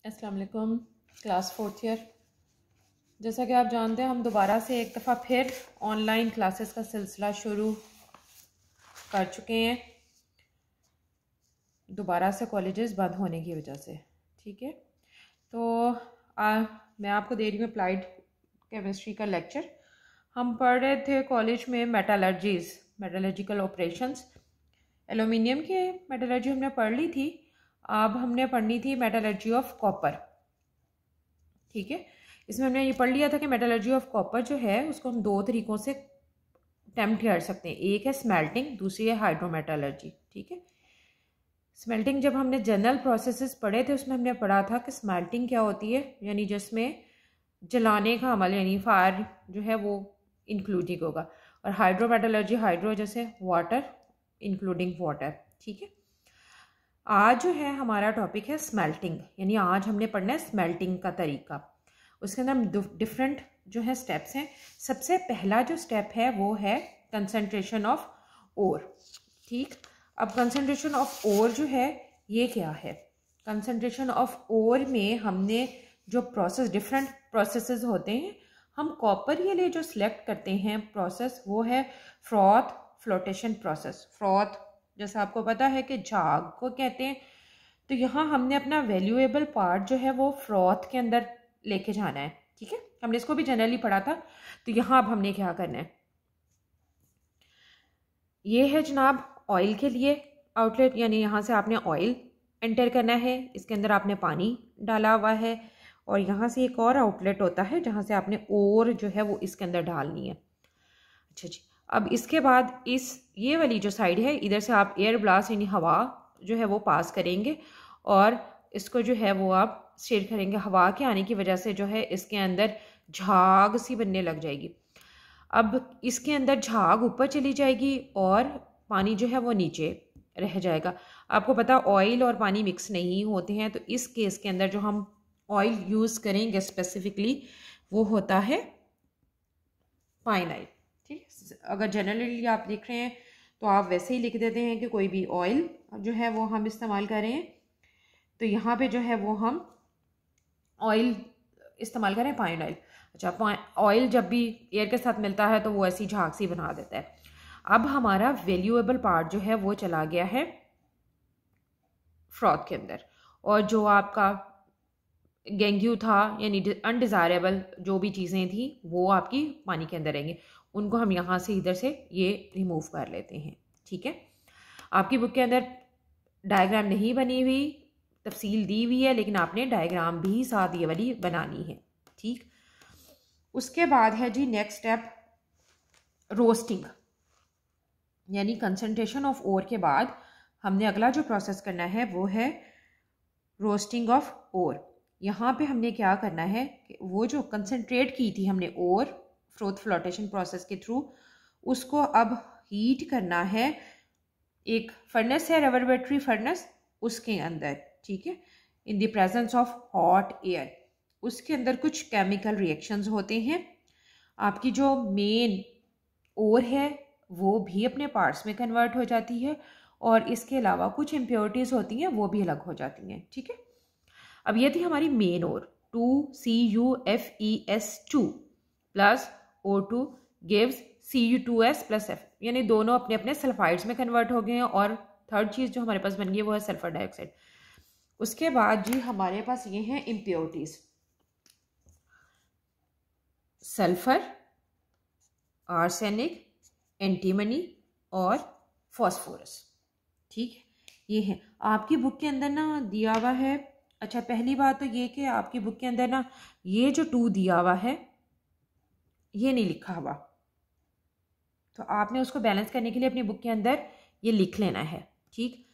अस्सलाम वालेकुम। Class 4th year, जैसा कि आप जानते हैं हम दोबारा से एक दफ़ा फिर ऑनलाइन क्लासेस का सिलसिला शुरू कर चुके हैं, दोबारा से कॉलेजेस बंद होने की वजह से। ठीक है, तो मैं आपको दे रही हूँ अप्लाइड केमिस्ट्री का लेक्चर। हम पढ़ रहे थे कॉलेज में मेटलर्जिकल ऑपरेशंस। एल्यूमिनियम की मेटलर्जी हमने पढ़ ली थी, अब हमने पढ़नी थी मेटलर्जी ऑफ कॉपर। ठीक है, इसमें हमने ये पढ़ लिया था कि मेटलर्जी ऑफ कॉपर जो है उसको हम दो तरीकों से अटेम्प्ट कर सकते हैं। एक है स्मेल्टिंग, दूसरी है हाइड्रोमेटलर्जी। ठीक है, स्मेल्टिंग जब हमने जनरल प्रोसेसेस पढ़े थे उसमें हमने पढ़ा था कि स्मेल्टिंग क्या होती है, यानी जिसमें जलाने का अमल यानी फायर जो है वो इंक्लूडिंग होगा। और हाइड्रोमेटलर्जी, हाइड्रो जैसे वाटर, इंक्लूडिंग वाटर। ठीक है, आज जो है हमारा टॉपिक है स्मेल्टिंग, यानी आज हमने पढ़ना है स्मेल्टिंग का तरीका। उसके अंदर डिफरेंट जो है स्टेप्स हैं। सबसे पहला जो स्टेप है वो है कंसंट्रेशन ऑफ ओर। ठीक, अब कंसंट्रेशन ऑफ ओर जो है ये क्या है? कंसंट्रेशन ऑफ ओर में हमने जो डिफरेंट प्रोसेसेस होते हैं, हम कॉपर के लिए जो सिलेक्ट करते हैं प्रोसेस वो है फ्रॉथ फ्लोटेशन प्रोसेस। फ्रॉथ जैसा आपको पता है कि झाग को कहते हैं, तो यहाँ हमने अपना वैल्यूएबल पार्ट जो है वो फ्रॉथ के अंदर लेके जाना है। ठीक है, हमने इसको भी जनरली पढ़ा था। तो यहाँ अब हमने क्या करना है, ये है जनाब ऑयल के लिए आउटलेट, यानी यहाँ से आपने ऑयल एंटर करना है, इसके अंदर आपने पानी डाला हुआ है, और यहाँ से एक और आउटलेट होता है जहाँ से आपने ओर जो है वो इसके अंदर डालनी है। अच्छा जी, अब इसके बाद ये वाली जो साइड है, इधर से आप एयर ब्लास्ट यानी हवा जो है वो पास करेंगे, और इसको जो है वो आप स्टीर करेंगे। हवा के आने की वजह से जो है इसके अंदर झाग सी बनने लग जाएगी। अब इसके अंदर झाग ऊपर चली जाएगी और पानी जो है वो नीचे रह जाएगा। आपको पता ऑयल और पानी मिक्स नहीं होते हैं, तो इस केस के अंदर जो हम ऑयल यूज़ करेंगे स्पेसिफिकली वो होता है पाइनाइल। ठीक, अगर जनरली आप लिख रहे हैं तो आप वैसे ही लिख देते हैं कि कोई भी ऑयल जो है वो हम इस्तेमाल कर रहे हैं, तो यहाँ पे जो है वो हम ऑयल इस्तेमाल करें पाइनाइल। अच्छा, ऑयल जब भी एयर के साथ मिलता है तो वो ऐसी झाग सी बना देता है। अब हमारा वैल्यूएबल पार्ट जो है वो चला गया है फ्रॉथ के अंदर, और जो आपका गेंग्यू था यानी अनडिज़ायरेबल जो भी चीज़ें थी वो आपकी पानी के अंदर रहेंगी, उनको हम यहाँ से इधर से ये रिमूव कर लेते हैं। ठीक है, आपकी बुक के अंदर डायग्राम नहीं बनी हुई, तफसील दी हुई है, लेकिन आपने डायग्राम भी साथ ये वाली बनानी है। ठीक, उसके बाद है जी नेक्स्ट स्टेप रोस्टिंग, यानी कंसंट्रेशन ऑफ ओर के बाद हमने अगला जो प्रोसेस करना है वो है रोस्टिंग ऑफ ओर। यहाँ पे हमने क्या करना है कि वो जो कंसंट्रेट की थी हमने ओर फ्रॉथ फ्लोटेशन प्रोसेस के थ्रू, उसको अब हीट करना है। एक फर्नेस है, रेवर्बेटरी फर्नेस, उसके अंदर। ठीक है, in the presence of hot air, उसके अंदर कुछ केमिकल रिएक्शंस होते हैं। आपकी जो मेन ओर है वो भी अपने पार्ट्स में कन्वर्ट हो जाती है, और इसके अलावा कुछ इम्प्योरिटीज़ होती हैं वो भी अलग हो जाती हैं। ठीक है, अब ये थी हमारी main ore. 2CuFeS2 plus O2 gives Cu2S plus F, यानी दोनों अपने अपने सल्फाइड्स में कन्वर्ट हो गए हैं, और थर्ड चीज़ जो हमारे पास बन गई है वो है सल्फर डाइऑक्साइड। उसके बाद जी हमारे पास ये हैं इम्प्योरिटीज़, सल्फर, आर्सेनिक, एंटीमनी और फॉस्फोरस। ठीक है, ये है आपकी बुक के अंदर ना दिया हुआ है। अच्छा, पहली बात तो ये कि आपकी बुक के अंदर ना ये जो 2 दिया हुआ है ये नहीं लिखा हुआ, तो आपने उसको बैलेंस करने के लिए अपनी बुक के अंदर ये लिख लेना है। ठीक,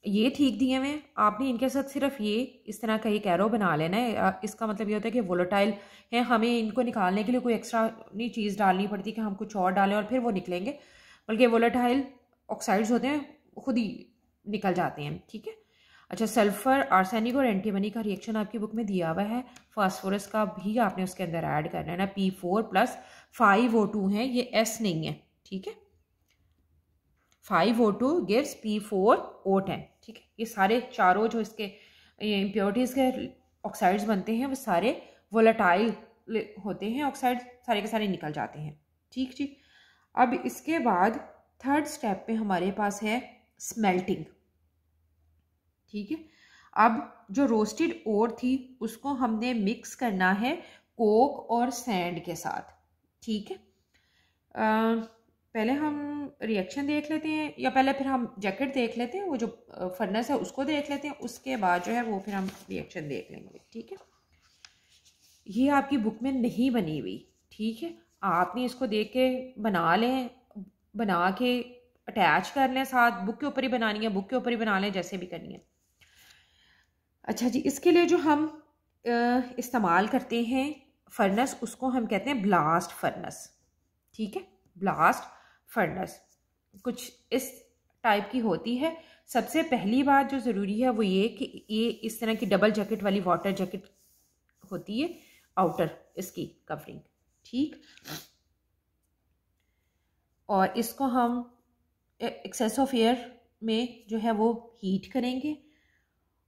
ये ठीक दिए हुए, आपने इनके साथ सिर्फ ये इस तरह का एक एरो बना लेना है। इसका मतलब ये होता है कि वोलेटाइल है, हमें इनको निकालने के लिए कोई एक्स्ट्रा नहीं चीज़ डालनी पड़ती कि हम कुछ और डालें और फिर वो निकलेंगे, बल्कि वोलेटाइल ऑक्साइड्स होते हैं खुद ही निकल जाते हैं। ठीक है, अच्छा, सल्फर, आर्सेनिक और एंटीमनी का रिएक्शन आपकी बुक में दिया हुआ है। फास्फोरस का भी आपने उसके अंदर ऐड करना है ना, P4 प्लस 5O2 है, ये S नहीं है। ठीक है, 5O2 गिव्स P4O10। ठीक है, ये सारे चारों जो इसके ये इम्प्योरिटीज़ के ऑक्साइड्स बनते हैं वो सारे वोलेटाइल होते हैं, ऑक्साइड सारे के सारे निकल जाते हैं। ठीक जी। अब इसके बाद थर्ड स्टेप पे हमारे पास है स्मेल्टिंग। ठीक है। अब जो रोस्टेड ओर थी उसको हमने मिक्स करना है कोक और सैंड के साथ। ठीक है। पहले हम रिएक्शन देख लेते हैं, या पहले फिर हम जैकेट देख लेते हैं, वो जो फर्नेस है उसको देख लेते हैं, उसके बाद जो है वो फिर हम रिएक्शन देख लेंगे। ठीक है। ये आपकी बुक में नहीं बनी हुई। ठीक है। आपने इसको देख के बना लें, बना के अटैच कर लें, साथ बुक के ऊपर ही बनानी है, बुक के ऊपर ही बना लें, जैसे भी करनी है। अच्छा जी, इसके लिए जो हम इस्तेमाल करते हैं फर्नेस, उसको हम कहते हैं ब्लास्ट फर्नेस। ठीक है। ब्लास्ट फर्नेस कुछ इस टाइप की होती है। सबसे पहली बात जो ज़रूरी है वो ये कि ये इस तरह की डबल जैकेट वाली वाटर जैकेट होती है, आउटर इसकी कवरिंग। ठीक। और इसको हम एक्सेस ऑफ एयर में जो है वो हीट करेंगे,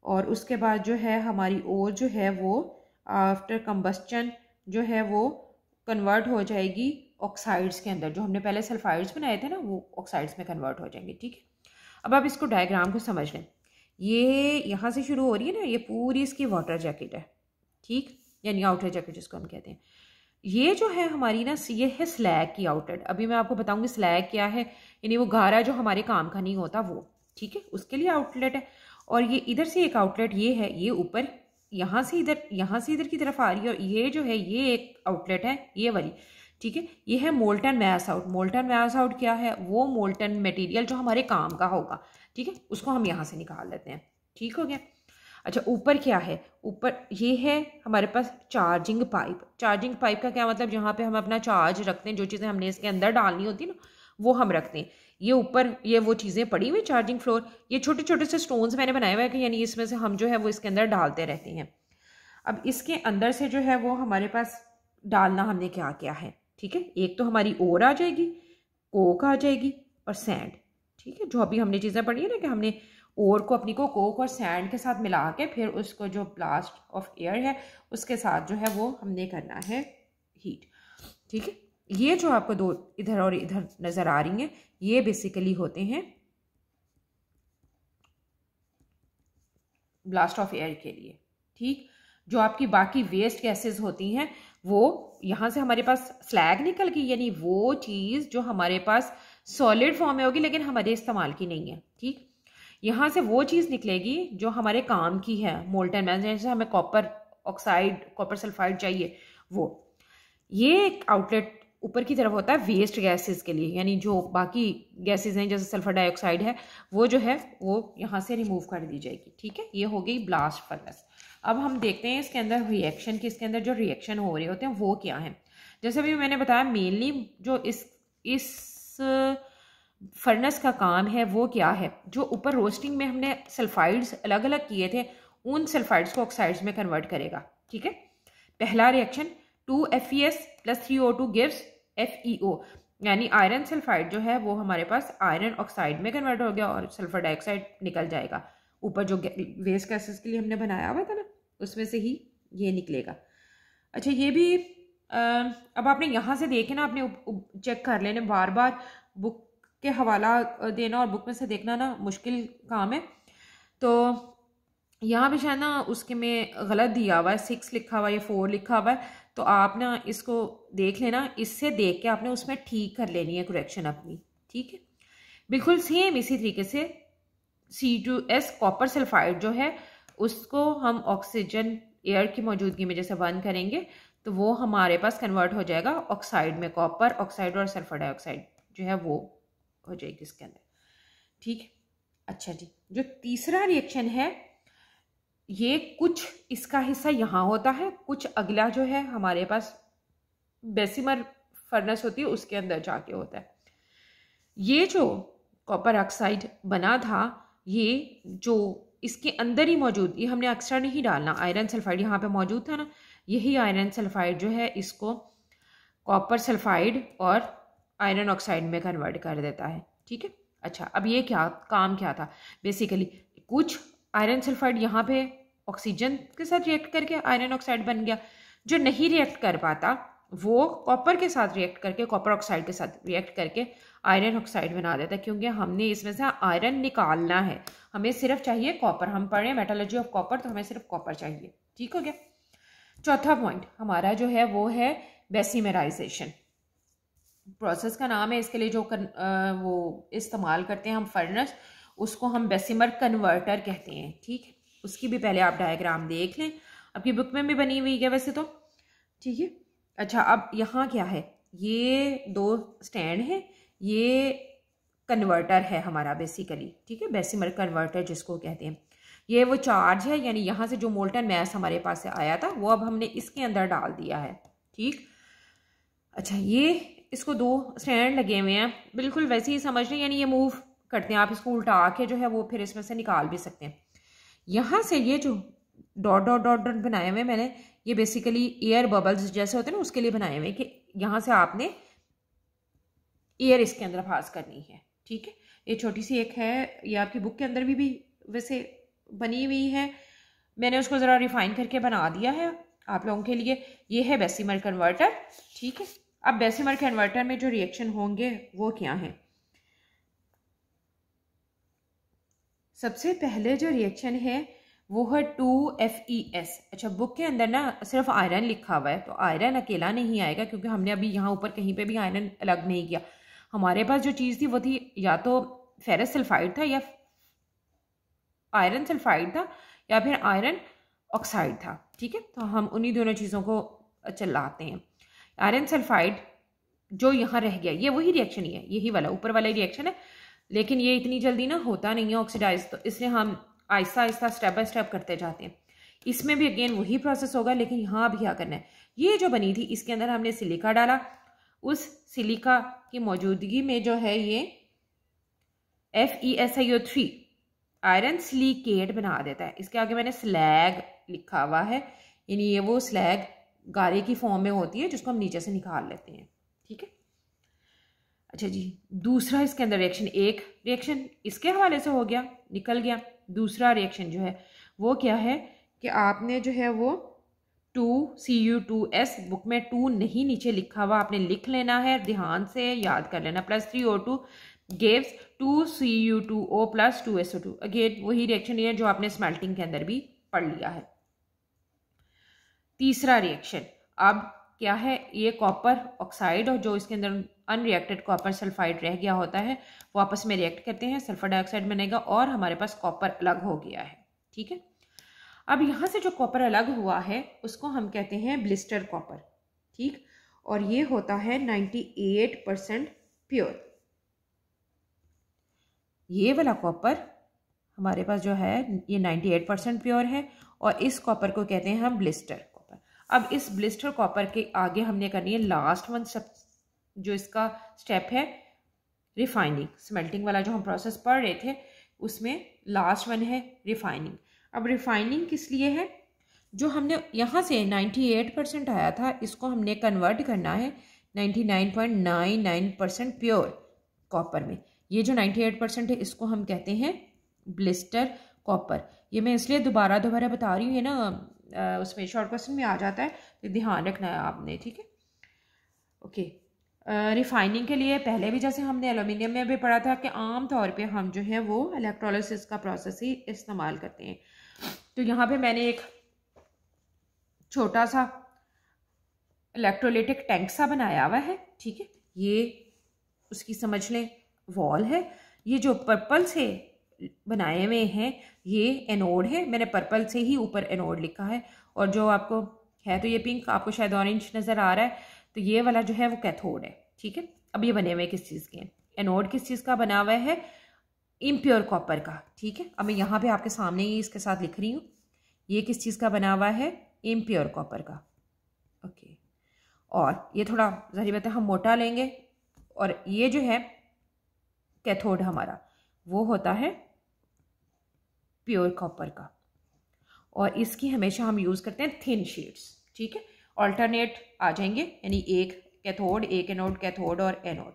और उसके बाद जो है हमारी ओर जो है वो आफ्टर कंबस्टन जो है वो कन्वर्ट हो जाएगी ऑक्साइड्स के अंदर। जो हमने पहले सल्फाइड्स बनाए थे ना, वो ऑक्साइड्स में कन्वर्ट हो जाएंगे। ठीक है। अब आप इसको डायग्राम को समझ लें। ये यहाँ से शुरू हो रही है ना, ये पूरी इसकी वाटर जैकेट है। ठीक। यानी आउटर जैकेट जिसको हम कहते हैं। ये जो है हमारी ना, ये है स्लैग की आउटर। अभी मैं आपको बताऊंगी स्लैग क्या है, यानी वो गारा जो हमारे काम का नहीं होता वो। ठीक है। उसके लिए आउटलेट है। और ये इधर से एक आउटलेट ये है, ये ऊपर यहाँ से इधर की तरफ आ रही है, और ये जो है ये एक आउटलेट है, ये वाली। ठीक है। ये है molten mass out. Molten mass out क्या है? वो मोल्टन मटेरियल जो हमारे काम का होगा। ठीक है। उसको हम यहाँ से निकाल लेते हैं। ठीक हो गया। अच्छा, ऊपर क्या है? ऊपर ये है हमारे पास चार्जिंग पाइप। चार्जिंग पाइप का क्या मतलब? जहाँ पे हम अपना चार्ज रखते हैं, जो चीज़ें हमने इसके अंदर डालनी होती है ना, वो हम रखते हैं। ये ऊपर ये वो चीज़ें पड़ी हुई चार्जिंग फ्लोर, ये छोटे छोटे से स्टोन्स मैंने बनाए हुए हैं कि यानी इसमें से हम जो है वो इसके अंदर डालते रहते हैं। अब इसके अंदर से जो है वो हमारे पास डालना हमने क्या क्या है। ठीक है। एक तो हमारी ओर आ जाएगी, कोक आ जाएगी और सैंड। ठीक है। जो अभी हमने चीज़ें पढ़ी है ना कि हमने ओर को अपनी को कोक और सैंड के साथ मिला के फिर उसको जो ब्लास्ट ऑफ एयर है उसके साथ जो है वो हमने करना है हीट। ठीक है। ये जो आपको दो इधर और इधर नजर आ रही हैं, ये बेसिकली होते हैं ब्लास्ट ऑफ एयर के लिए। ठीक। जो आपकी बाकी वेस्ट गैसेस होती हैं वो यहाँ से हमारे पास स्लैग निकल गई, यानी वो चीज़ जो हमारे पास सॉलिड फॉर्म में होगी लेकिन हमारे इस्तेमाल की नहीं है। ठीक। यहाँ से वो चीज़ निकलेगी जो हमारे काम की है, मोल्टन मैस। जैसे हमें कॉपर ऑक्साइड, कॉपर सल्फाइड चाहिए, वो ये एक आउटलेट ऊपर की तरफ होता है वेस्ट गैसेस के लिए, यानी जो बाकी गैसेस हैं जैसे सल्फर डाइऑक्साइड है वो जो है वो यहाँ से रिमूव कर दी जाएगी। ठीक है। ये हो गई ब्लास्ट फर्नेस। अब हम देखते हैं इसके अंदर रिएक्शन की, इसके अंदर जो रिएक्शन हो रहे होते हैं वो क्या है। जैसे अभी मैंने बताया मेनली जो इस फर्नेस का काम है वो क्या है, जो ऊपर रोस्टिंग में हमने सल्फाइड्स अलग अलग किए थे उन सल्फाइड्स को ऑक्साइड्स में कन्वर्ट करेगा। ठीक है। पहला reaction 2FeS + 3O2 gives FeO, यानी आयरन सल्फाइड जो है वो हमारे पास आयरन ऑक्साइड में कन्वर्ट हो गया और सल्फर डाइऑक्साइड निकल जाएगा। ऊपर जो वेस्ट गैसेस के लिए हमने बनाया हुआ था ना, उसमें से ही ये निकलेगा। अच्छा, ये भी अब आपने यहाँ से देखे ना, आपने चेक कर लेने, बार बार बुक के हवाला देना और बुक में से देखना ना मुश्किल काम है। तो यहाँ पे शायद ना उसके में गलत दिया हुआ है, 6 लिखा हुआ है या 4 लिखा हुआ है, तो आप ना इसको देख लेना, इससे देख के आपने उसमें ठीक कर लेनी है करेक्शन अपनी। ठीक है। बिल्कुल सेम इसी तरीके से C2S कॉपर सल्फाइड जो है उसको हम ऑक्सीजन एयर की मौजूदगी में जैसे बर्न करेंगे तो वो हमारे पास कन्वर्ट हो जाएगा ऑक्साइड में, कॉपर ऑक्साइड और सल्फर डाइऑक्साइड जो है वो हो जाएगी इसके अंदर। ठीक। अच्छा जी, जो तीसरा रिएक्शन है ये कुछ इसका हिस्सा यहाँ होता है, कुछ अगला जो है हमारे पास बेसिमर फर्नेस होती है उसके अंदर जाके होता है। ये जो कॉपर ऑक्साइड बना था ये जो इसके अंदर ही मौजूद, ये हमने एक्स्ट्रा नहीं डालना, आयरन सल्फाइड यहाँ पे मौजूद था ना, यही आयरन सल्फाइड जो है इसको कॉपर सल्फाइड और आयरन ऑक्साइड में कन्वर्ट कर देता है। ठीक है। अच्छा, अब ये क्या काम क्या था बेसिकली, कुछ आयरन सल्फाइड यहाँ पे ऑक्सीजन के साथ रिएक्ट करके आयरन ऑक्साइड बन गया। जो नहीं रिएक्ट कर पाता वो कॉपर के साथ रिएक्ट करके, कॉपर ऑक्साइड के साथ रिएक्ट करके आयरन ऑक्साइड बना देता है, क्योंकि हमने इसमें से आयरन निकालना है, हमें सिर्फ चाहिए कॉपर। हम पढ़ रहे हैं मेटलर्जी ऑफ कॉपर, तो हमें सिर्फ कॉपर चाहिए। ठीक हो गया। चौथा पॉइंट हमारा जो है वो है बेसिमराइजेशन। प्रोसेस का नाम है, इसके लिए जो वो इस्तेमाल करते हैं हम फर्नेस, उसको हम बेसिमर कन्वर्टर कहते हैं। ठीक है, उसकी भी पहले आप डायग्राम देख लें, आपकी बुक में भी बनी हुई है वैसे तो। ठीक है, अच्छा अब यहाँ क्या है, ये दो स्टैंड है, ये कन्वर्टर है हमारा बेसिकली। ठीक है, बेसिमर कन्वर्टर जिसको कहते हैं। ये वो चार्ज है, यानी यहाँ से जो मोल्टन मैस हमारे पास से आया था वो अब हमने इसके अंदर डाल दिया है। ठीक, अच्छा ये इसको दो स्टैंड लगे हुए हैं, बिल्कुल वैसे ही समझ लें, यानी ये मूव करते हैं, आप इसको उल्टा के जो है वो फिर इसमें से निकाल भी सकते हैं। यहाँ से ये जो डॉट डॉट डॉट डॉट बनाए हुए मैंने, ये बेसिकली एयर बबल्स जैसे होते हैं ना, उसके लिए बनाए हुए कि यहाँ से आपने एयर इसके अंदर पास करनी है। ठीक है, ये छोटी सी एक है, ये आपकी बुक के अंदर भी वैसे बनी हुई है, मैंने उसको ज़रा रिफाइन करके बना दिया है आप लोगों के लिए। ये है बेसिमर कन्वर्टर। ठीक है, अब बेसिमर कन्वर्टर में जो रिएक्शन होंगे वो क्या है। सबसे पहले जो रिएक्शन है वो है 2FeS। अच्छा, बुक के अंदर ना सिर्फ आयरन लिखा हुआ है, तो आयरन अकेला नहीं आएगा, क्योंकि हमने अभी यहाँ ऊपर कहीं पे भी आयरन अलग नहीं किया। हमारे पास जो चीज़ थी वो थी या तो फेरस सल्फाइड था, या आयरन सल्फाइड था, या फिर आयरन ऑक्साइड था। ठीक है, तो हम उन्हीं दोनों चीज़ों को चलाते हैं। आयरन सल्फाइड जो यहाँ रह गया, ये वही रिएक्शन ही है, यही वाला ऊपर वाला रिएक्शन है, लेकिन ये इतनी जल्दी ना होता नहीं है ऑक्सीडाइज, तो इसलिए हम Aahista Aahista step by step करते जाते हैं। इसमें भी अगेन वही प्रोसेस होगा, लेकिन यहाँ भी क्या करना है, ये जो बनी थी इसके अंदर हमने सिलिका डाला, उस सिलिका की मौजूदगी में जो है ये FeSiO3 आयरन सिलिकेट बना देता है। इसके आगे मैंने स्लैग लिखा हुआ है, यानी ये वो स्लैग गारे की फॉर्म में होती है जिसको हम नीचे से निकाल लेते हैं। ठीक है, अच्छा जी, दूसरा इसके अंदर रिएक्शन, एक रिएक्शन इसके हवाले से हो गया, निकल गया। दूसरा रिएक्शन जो है वो क्या है कि आपने जो है वो 2Cu2S, बुक में 2 नहीं नीचे लिखा हुआ, आपने लिख लेना है, ध्यान से याद कर लेना, plus 3O2 gives 2Cu2O plus 2SO2। Again वही रिएक्शन है जो आपने स्मेल्टिंग के अंदर भी पढ़ लिया है। तीसरा रिएक्शन अब क्या है, ये कॉपर ऑक्साइड और जो इसके अंदर अनरिएक्टेड कॉपर सल्फाइड रह गया होता है वो आपस में रिएक्ट करते हैं, सल्फर डाइऑक्साइड बनेगा और हमारे पास कॉपर अलग हो गया है। ठीक है, अब यहाँ से जो कॉपर अलग हुआ है उसको हम कहते हैं ब्लिस्टर कॉपर। ठीक, और ये होता है 98% प्योर। ये वाला कॉपर हमारे पास जो है ये 98% प्योर है, और इस कॉपर को कहते हैं हम ब्लिस्टर कॉपर। अब इस ब्लिस्टर कॉपर के आगे हमने करनी है लास्ट वन स्टेप, जो इसका स्टेप है रिफाइनिंग। स्मेल्टिंग वाला जो हम प्रोसेस पढ़ रहे थे उसमें लास्ट वन है रिफाइनिंग। अब रिफाइनिंग किस लिए है, जो हमने यहाँ से 98% आया था इसको हमने कन्वर्ट करना है 99.99% प्योर कॉपर में। ये जो 98% है इसको हम कहते हैं ब्लिस्टर कॉपर। ये मैं इसलिए दोबारा बता रही हूँ, ये ना उसमें शॉर्ट क्वेश्चन में आ जाता है, तो ध्यान रखना है आपने। ठीक है, ओके। रिफाइनिंग के लिए पहले भी जैसे हमने एल्यूमिनियम में भी पढ़ा था कि आम तौर पे हम जो है वो इलेक्ट्रोलिसिस का प्रोसेस ही इस्तेमाल करते हैं। तो यहाँ पे मैंने एक छोटा सा इलेक्ट्रोलाइटिक टैंक सा बनाया हुआ है। ठीक है, ये उसकी समझ लें वॉल है। ये जो पर्पल से बनाए हुए हैं ये एनोड है, मैंने पर्पल से ही ऊपर एनोड लिखा है, और जो आपको है तो ये पिंक, आपको शायद ऑरेंज नज़र आ रहा है, तो ये वाला जो है वो कैथोड है। ठीक है, अब ये बने हुए किस चीज़ के, एनोड किस चीज़ का बना हुआ है, इम्प्योर कॉपर का। ठीक है, अब मैं यहाँ पे आपके सामने ही इसके साथ लिख रही हूँ, ये किस चीज़ का बना हुआ है, इम्प्योर कॉपर का। ओके, और ये थोड़ा ज़ाहिर बात है हम मोटा लेंगे, और ये जो है कैथोड हमारा वो होता है प्योर कॉपर का, और इसकी हमेशा हम यूज़ करते हैं थिन शीट्स। ठीक है, ऑल्टरनेट आ जाएंगे, यानी एक कैथोड एक एनोड, कैथोड और एनोड।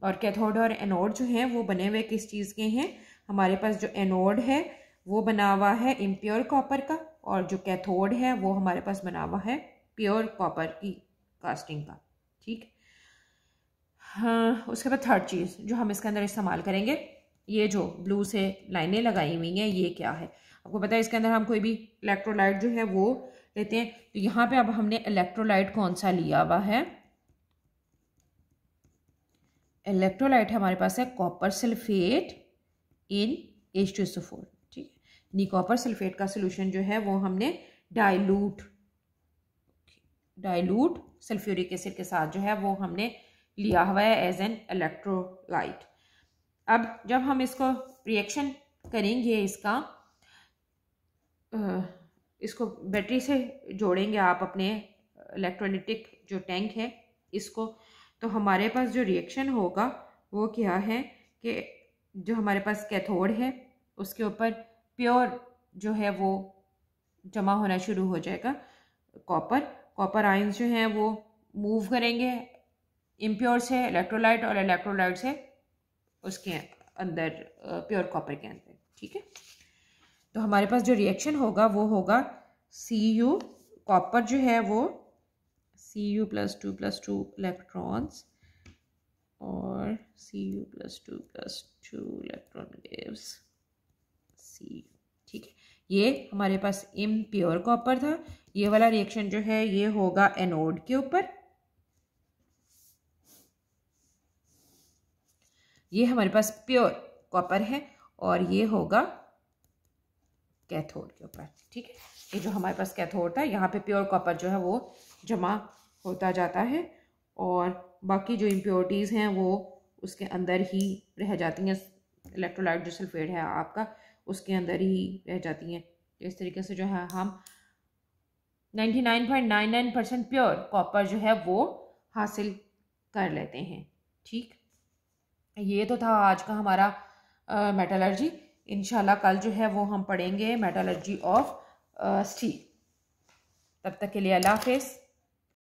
और कैथोड और एनोड जो हैं वो बने हुए किस चीज़ के हैं, हमारे पास जो एनोड है वो बना हुआ है इम्प्योर कॉपर का, और जो कैथोड है वो हमारे पास बना हुआ है प्योर कॉपर की कास्टिंग का। ठीक। हाँ, उसके बाद थर्ड चीज़ जो हम इसके अंदर इस्तेमाल करेंगे, ये जो ब्लू से लाइनें लगाई हुई हैं ये क्या है? आपको पता है इसके अंदर हम कोई भी इलेक्ट्रोलाइट जो है वो लेते हैं। तो यहाँ पे अब हमने इलेक्ट्रोलाइट कौन सा लिया हुआ है? इलेक्ट्रोलाइट हमारे पास है कॉपर सल्फेट इन H2SO4। ठीक है, यानी कॉपर सल्फेट का सोल्यूशन जो है वो हमने डाइल्यूट सल्फ्यूरिक एसिड के साथ जो है वो हमने लिया हुआ है एज एन इलेक्ट्रोलाइट। अब जब हम इसको रिएक्शन करेंगे, इसको बैटरी से जोड़ेंगे आप अपने इलेक्ट्रोलिटिक जो टैंक है इसको, तो हमारे पास जो रिएक्शन होगा वो क्या है कि जो हमारे पास कैथोड है उसके ऊपर प्योर जो है वो जमा होना शुरू हो जाएगा, कॉपर आयंस जो हैं वो मूव करेंगे इम्प्योर से इलेक्ट्रोलाइट और इलेक्ट्रोलाइट से उसके अंदर प्योर कॉपर के अंदर। ठीक है, तो हमारे पास जो रिएक्शन होगा वो होगा Cu, कॉपर जो है वो Cu + 2 + 2 इलेक्ट्रॉन्स और Cu + 2 + 2 इलेक्ट्रॉन गिव्स Cu। ठीक है, ये हमारे पास इम्प्योर कॉपर था। ये वाला रिएक्शन जो है ये होगा एनोड के ऊपर, ये हमारे पास प्योर कॉपर है, और ये होगा कैथोड के ऊपर। ठीक है, ये जो हमारे पास कैथोड था यहाँ पे प्योर कॉपर जो है वो जमा होता जाता है, और बाकी जो इम्प्योरिटीज़ हैं वो उसके अंदर ही रह जाती हैं। इलेक्ट्रोलाइट जो सल्फेट है आपका उसके अंदर ही रह जाती हैं। इस तरीके से जो है हम 99.99% प्योर कॉपर जो है वो हासिल कर लेते हैं। ठीक, ये तो था आज का हमारा मेटलर्जी। इंशाल्लाह कल जो है वो हम पढ़ेंगे मेटलर्जी ऑफ स्टील। तब तक के लिए अल्लाह हाफिज़।